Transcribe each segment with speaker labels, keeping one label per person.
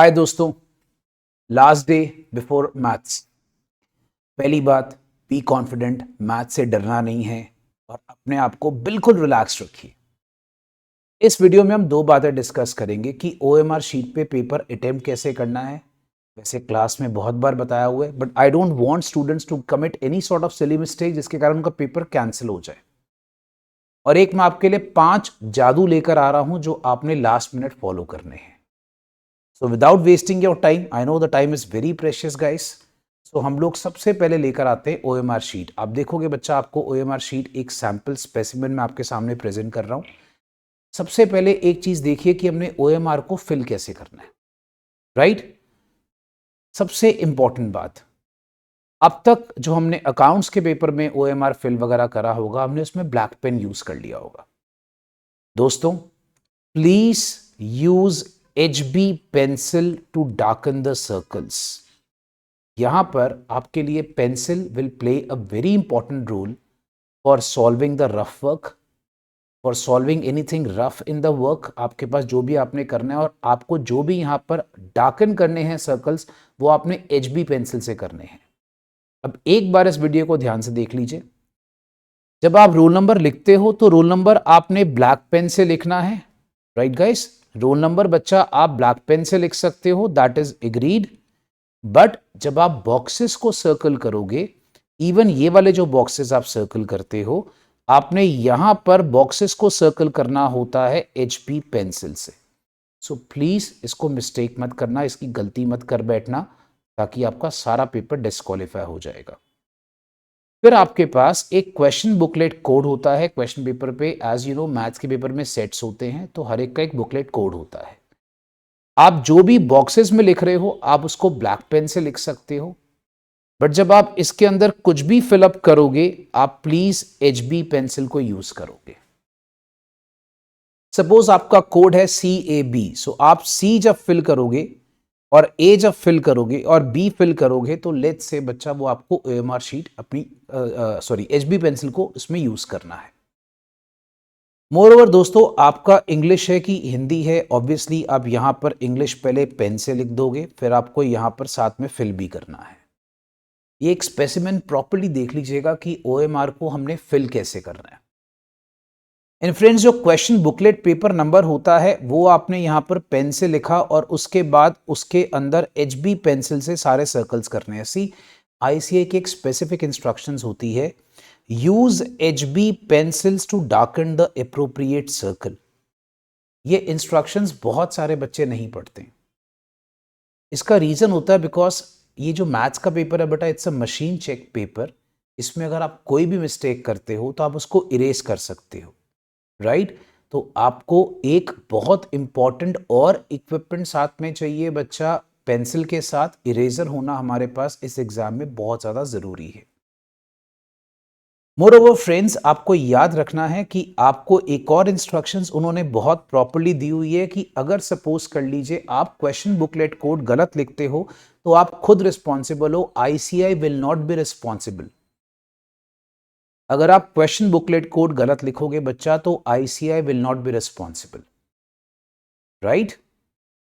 Speaker 1: हाय दोस्तों, last day before maths. पहली बात, बी कॉन्फिडेंट, मैथ्स से डरना नहीं है और अपने आप को बिल्कुल रिलैक्स रखिए। इस वीडियो में हम दो बातें डिस्कस करेंगे कि ओएमआर शीट पे पेपर अटेम्प्ट कैसे करना है। वैसे क्लास में बहुत बार बताया हुआ है, but I don't want students to commit any sort of silly mistake जिसके कारण उनका पेपर कैंसिल हो जाए। और एक मैं आपके लिए 5 जादू लेकर आ रहा हूं जो आपने लास्ट मिनट फॉलो करने हैं। So without wasting your time, I know the time is very precious guys. So हम लोग सबसे पहले लेकर आते हैं ओएमआर शीट। आप देखोगे बच्चा, आपको ओएमआर शीट एक सैंपल स्पेसिमेन में आपके सामने प्रेजेंट कर रहा हूं। सबसे पहले एक चीज देखिए कि हमने ओएमआर को फिल कैसे करना है, राइट? सबसे इंपॉर्टेंट बात, अब तक जो हमने अकाउंट्स के पेपर में ओएमआर फिल वगैरह करा होगा, हमने उसमें ब्लैक पेन यूज कर लिया होगा। दोस्तों, please use HB pencil to darken the circles. यहां पर आपके लिए pencil will play a very important role for solving the rough work, for solving anything rough in the work. आपके पास जो भी आपने करना है और आपको जो भी यहां पर डार्कन करने हैं सर्कल्स, वो आपने HB पेंसिल से करने हैं। अब एक बार इस वीडियो को ध्यान से देख लीजिए। जब आप रोल नंबर लिखते हो तो रोल नंबर आपने ब्लैक पेन से लिखना है, राइट गाइस? रोल नंबर बच्चा आप ब्लैक पेन से लिख सकते हो, दैट इज एग्रीड। बट जब आप बॉक्सेस को सर्कल करोगे, इवन ये वाले जो बॉक्सेस आप सर्कल करते हो, आपने यहां पर बॉक्सेस को सर्कल करना होता है HB पेंसिल से। सो प्लीज इसको मिस्टेक मत करना, इसकी गलती मत कर बैठना, ताकि आपका सारा पेपर डिस्क्वालीफाई हो जाएगा। फिर आपके पास एक क्वेश्चन बुकलेट कोड होता है क्वेश्चन पेपर पे। एज यू नो, मैथ्स के पेपर में सेट्स होते हैं, तो हर एक का एक बुकलेट कोड होता है। आप जो भी बॉक्सेस में लिख रहे हो, आप उसको ब्लैक पेन से लिख सकते हो, बट जब आप इसके अंदर कुछ भी फिलअप करोगे, आप प्लीज HB पेंसिल को यूज करोगे। सपोज आपका कोड है CAB, सो आप C जब फिल करोगे और A जब फिल करोगे और B फिल करोगे, तो लेट्स से बच्चा वो आपको OMR शीट अपनी HB पेंसिल को इसमें यूज करना है। मोर ओवर दोस्तों, आपका इंग्लिश है कि हिंदी है, ऑब्वियसली आप यहां पर इंग्लिश पहले पेन से लिख दोगे, फिर आपको यहां पर साथ में फिल भी करना है। ये एक स्पेसिमेन प्रॉपर्ली देख लीजिएगा कि OMR को हमने फिल कैसे करना है। इन फ्रेंड्स, जो क्वेश्चन बुकलेट पेपर नंबर होता है वो आपने यहां पर पेन से लिखा और उसके बाद उसके अंदर HB पेंसिल से सारे सर्कल्स करने हैं। सी ICAI की एक स्पेसिफिक इंस्ट्रक्शंस होती है, use HB pencils to darken the appropriate circle. ये इंस्ट्रक्शंस बहुत सारे बच्चे नहीं पढ़ते। इसका रीजन होता है बिकॉज ये जो मैथ्स का पेपर है बेटा, it's a machine check paper. इसमें अगर आप कोई भी मिस्टेक करते हो तो आप उसको इरेज कर सकते हो, राइट? तो आपको एक बहुत इंपॉर्टेंट और इक्विपमेंट साथ में चाहिए बच्चा, पेंसिल के साथ इरेजर होना हमारे पास इस एग्जाम में बहुत ज्यादा जरूरी है। मोरओवर फ्रेंड्स, आपको याद रखना है कि आपको एक और इंस्ट्रक्शंस उन्होंने बहुत प्रॉपर्ली दी हुई है कि अगर सपोज कर लीजिए आप क्वेश्चन बुकलेट कोड गलत लिखते हो तो आप खुद रिस्पॉन्सिबल हो, ICAI will not be responsible. अगर आप क्वेश्चन बुकलेट कोड गलत लिखोगे बच्चा, तो ICAI will not be responsible, right?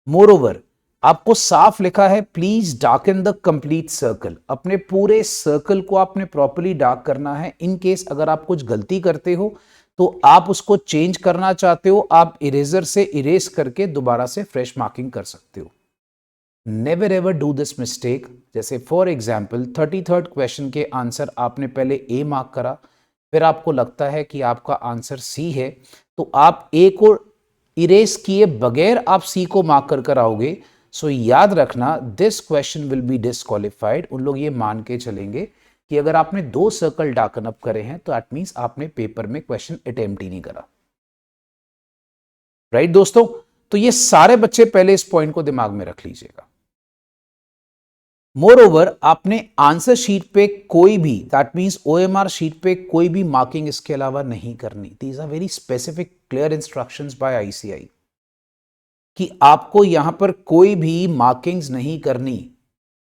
Speaker 1: Moreover, आपको साफ लिखा है please darken the complete circle. अपने पूरे सर्कल को आपने प्रॉपर्ली डार्क करना है। इन केस अगर आप कुछ गलती करते हो तो आप उसको चेंज करना चाहते हो, आप इरेजर से इरेज करके दोबारा से फ्रेश मार्किंग कर सकते हो। Never ever do this mistake. जैसे फॉर एग्जाम्पल 33rd क्वेश्चन के आंसर आपने पहले A मार्क करा, फिर आपको लगता है कि आपका आंसर C है, तो आप A को इरेज किए बगैर आप C को मार्क कर आओगे। सो याद रखना, this question will be disqualified. उन लोग ये मान के चलेंगे कि अगर आपने 2 सर्कल डार्कन अप करे हैं तो दैट मींस आपने पेपर में क्वेश्चन अटेम्प्ट ही नहीं करा, राइट दोस्तों? तो ये सारे बच्चे पहले इस पॉइंट को दिमाग में रख लीजिएगा। मोर ओवर, आपने आंसर शीट पे कोई भी, दैट मींस OMR शीट पे कोई भी मार्किंग इसके अलावा नहीं करनी। These are very specific clear instructions by ICAI कि आपको यहां पर कोई भी मार्किंग्स नहीं करनी।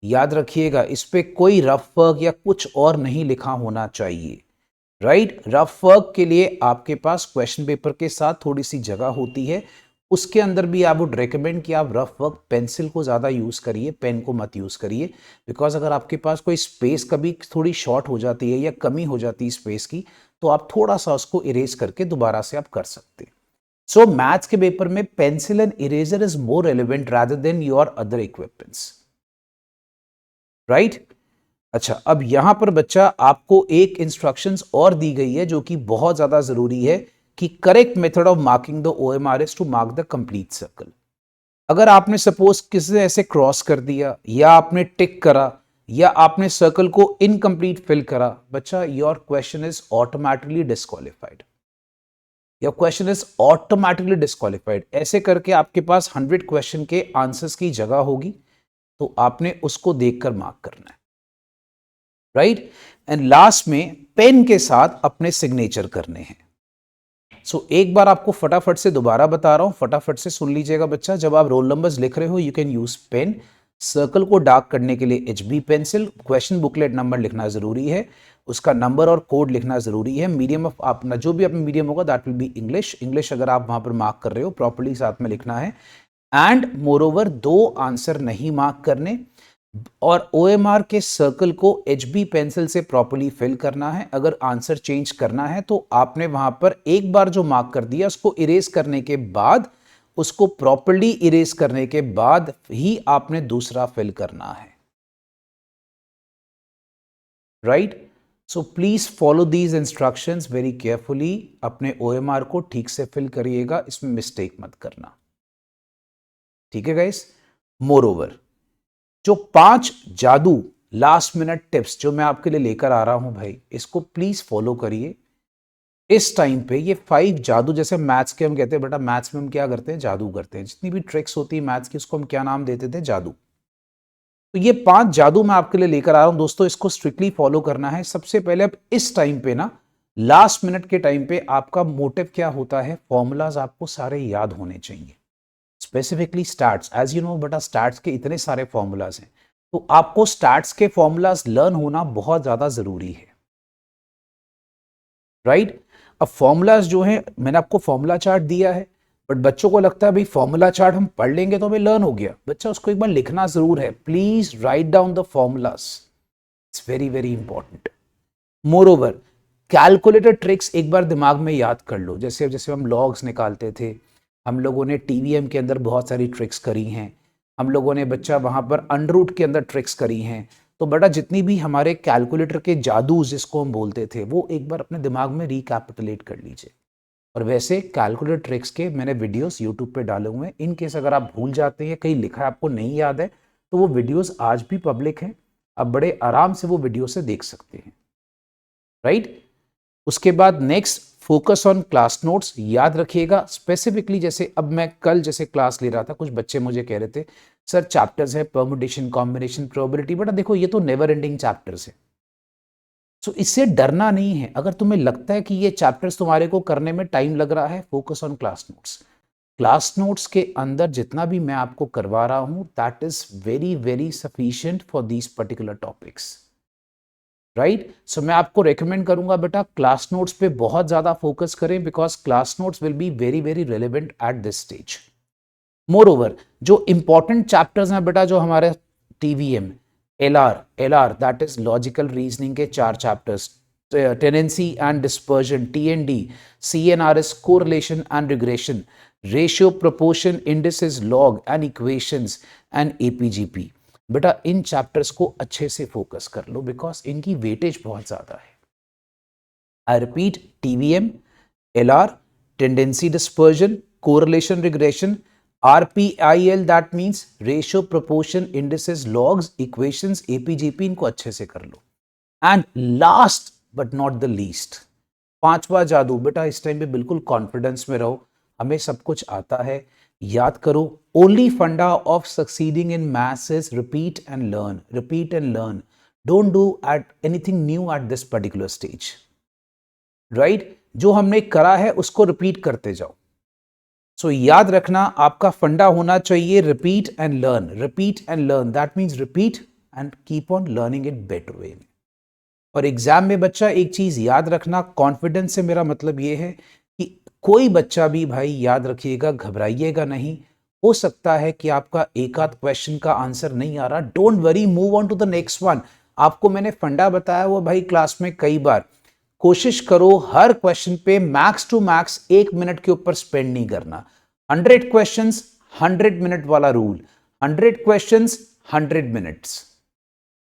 Speaker 1: याद रखिएगा, इस पे कोई रफ वर्क या कुछ और नहीं लिखा होना चाहिए, राइट? रफ वर्क के लिए आपके पास क्वेश्चन पेपर के साथ थोड़ी सी जगह होती है, उसके अंदर भी आई वुड रिकमेंड कि आप रफ वर्क पेंसिल को ज़्यादा यूज़ करिए, पेन को मत यूज़ करिए, बिकॉज अगर आपके पास कोई स्पेस कभी थोड़ी शॉर्ट हो जाती है या कमी हो जाती है स्पेस की, तो आप थोड़ा सा उसको इरेज करके दोबारा से आप कर सकते हैं। सो मैथ्स के पेपर में pencil and eraser is more relevant rather than your other equipments, right. अच्छा, अब यहां पर बच्चा आपको एक इंस्ट्रक्शंस और दी गई है जो कि बहुत ज्यादा जरूरी है कि correct method of marking the OMR is to mark the complete circle. अगर आपने सपोज किसी ने ऐसे क्रॉस कर दिया या आपने टिक करा या आपने सर्कल को इनकम्प्लीट फिल करा, बच्चा your question is automatically disqualified, your question is automatically disqualified. ऐसे करके आपके पास 100 क्वेश्चन के आंसर्स की जगह होगी, तो आपने उसको देखकर मार्क करना है, राइट। एंड लास्ट में पेन के साथ अपने सिग्नेचर करने हैं। सो एक बार आपको फटाफट से दोबारा बता रहा हूं, फटाफट से सुन लीजिएगा बच्चा। जब आप रोल नंबर्स लिख रहे हो, you can use pen. Circle को डार्क करने के लिए HB pencil. Question booklet number लिखना जरूरी है, उसका नंबर और कोड लिखना जरूरी है। मीडियम ऑफ अपना जो भी अपना मीडियम होगा that will be English. English अगर आप वहां पर मार्क कर रहे हो प्रॉपर्ली साथ में लिखना है। एंड मोर ओवर 2 आंसर नहीं मार्क करने, और OMR के सर्कल को HB पेंसिल से प्रॉपर्ली फिल करना है। अगर आंसर चेंज करना है तो आपने वहां पर एक बार जो मार्क कर दिया उसको इरेज करने के बाद, उसको प्रॉपर्ली इरेज करने के बाद ही आपने दूसरा फिल करना है, right. So please follow these instructions very carefully. अपने OMR को ठीक से फिल करिएगा, इसमें मिस्टेक मत करना, ठीक है गाइस। मोर ओवर जो 5 जादू लास्ट मिनट टिप्स जो मैं आपके लिए लेकर आ रहा हूं भाई, इसको प्लीज फॉलो करिए इस टाइम पे। ये 5 जादू, जैसे मैथ्स के हम कहते हैं बेटा, मैथ्स में हम क्या करते हैं, जादू करते हैं। जितनी भी ट्रिक्स होती है मैथ्स की, उसको हम क्या नाम देते थे, जादू। तो ये 5 जादू मैं आपके लिए लेकर आ रहा हूं दोस्तों, इसको स्ट्रिक्टली फॉलो करना है। सबसे पहले अब इस टाइम पे ना, लास्ट मिनट के टाइम पे आपका मोटिव क्या होता है, फॉर्मूलाज आपको सारे याद होने चाहिए। Specifically stats, as you know बेटा, स्टैट्स के इतने सारे फॉर्मूलाज हैं, तो आपको स्टैट्स के फॉर्मूलाज लर्न होना बहुत ज्यादा जरूरी है, राइट। अब फॉर्मूलाज जो है, मैंने आपको फॉर्मूला चार्ट दिया है, बट बच्चों को लगता है भाई फॉर्मूला चार्ट हम पढ़ लेंगे तो हमें लर्न हो गया। बच्चा उसको एक बार लिखना जरूर है। Please write down the formulas, it's very very important. More over calculator tricks एक बार दिमाग में याद कर लो। जैसे जैसे हम लॉग्स निकालते थे, हम लोगों ने TVM के अंदर बहुत सारी ट्रिक्स करी हैं, हम लोगों ने बच्चा वहाँ पर अंडररूट के अंदर ट्रिक्स करी हैं। तो बेटा जितनी भी हमारे कैलकुलेटर के जादू जिसको हम बोलते थे, वो एक बार अपने दिमाग में रिकैपिटुलेट कर लीजिए। और वैसे कैलकुलेटर ट्रिक्स के मैंने वीडियोस यूट्यूब पे डाले हुए हैं। इन केस अगर आप भूल जाते हैं, कहीं लिखा है आपको नहीं याद है, तो वो वीडियोस आज भी पब्लिक हैं, आप बड़े आराम से वो वीडियो से देख सकते हैं, राइट। उसके बाद next, focus on class notes. याद रखिएगा स्पेसिफिकली, जैसे अब मैं कल जैसे क्लास ले रहा था, कुछ बच्चे मुझे कह रहे थे सर चैप्टर्स है परमुटेशन, कॉम्बिनेशन, प्रोबेबिलिटी। बेटा देखो ये तो नेवर एंडिंग चैप्टर्स है, सो इससे डरना नहीं है। अगर तुम्हें लगता है कि ये चैप्टर्स तुम्हारे को करने में टाइम लग रहा है, focus on class notes. Class notes के अंदर जितना भी मैं आपको करवा रहा हूं, that is very very sufficient for these particular topics, right. So मैं आपको रेकमेंड करूंगा बेटा क्लास नोट्स पे बहुत ज्यादा फोकस करें, because class notes will be very very relevant at this stage. More over जो इंपॉर्टेंट चैप्टर्स हैं बेटा, जो हमारे TVM, LR that is logical reasoning के 4 chapters, tendency and dispersion, TND, CNRS, correlation and regression, ratio, proportion, indices, log and equations and APGP। बेटा इन chapters को अच्छे से फोकस कर लो, बिकॉज इनकी वेटेज बहुत ज्यादा है। I repeat, TVM, LR, tendency, dispersion, correlation, regression, RPIL that means ratio, proportion, indices, logs, equations, APGP, इनको अच्छे से कर लो। And last but not the least, 5वां जादू बेटा, इस टाइम पे बिल्कुल कॉन्फिडेंस में रहो, हमें सब कुछ आता है। याद करो, ओनली फंडा of succeeding in maths is repeat and learn, repeat and learn. Don't do at anything new at this particular stage, right. जो हमने करा है उसको रिपीट करते जाओ। सो याद रखना, आपका फंडा होना चाहिए repeat and learn, repeat and learn, that means repeat and keep on learning it better way में। और एग्जाम में बच्चा एक चीज याद रखना, कॉन्फिडेंस से मेरा मतलब यह है कि कोई बच्चा भी भाई याद रखिएगा, घबराइएगा नहीं। हो सकता है कि आपका एक आध क्वेश्चन का आंसर नहीं आ रहा, don't worry, move on to the next one. आपको मैंने फंडा बताया वो भाई क्लास में कई बार। कोशिश करो हर क्वेश्चन पे मैक्स टू मैक्स 1 मिनट के ऊपर स्पेंड नहीं करना। 100 क्वेश्चंस 100 मिनट वाला rule, 100 questions 100 minutes,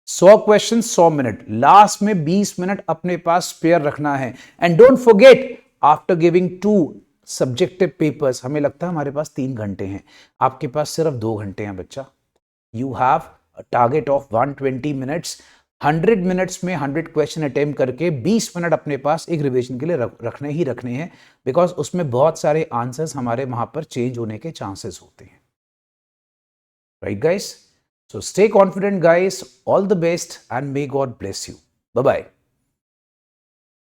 Speaker 1: 100 question 100 minute, last में 20 मिनट अपने पास स्पेयर रखना है। And don't forget, after giving 2 subjective papers, हमें लगता है हमारे पास 3 घंटे हैं, आपके पास सिर्फ 2 घंटे हैं बच्चा। You have a target of 120 minutes. 100 minutes में 100 क्वेश्चन अटेम्प्ट करके 20 मिनट अपने पास एक रिवीजन के लिए रखने ही रखने हैं, बिकॉज उसमें बहुत सारे आंसर्स हमारे वहां पर चेंज होने के चांसेस होते हैं। Right guys? So stay confident guys, all the best and may God bless you. Bye bye.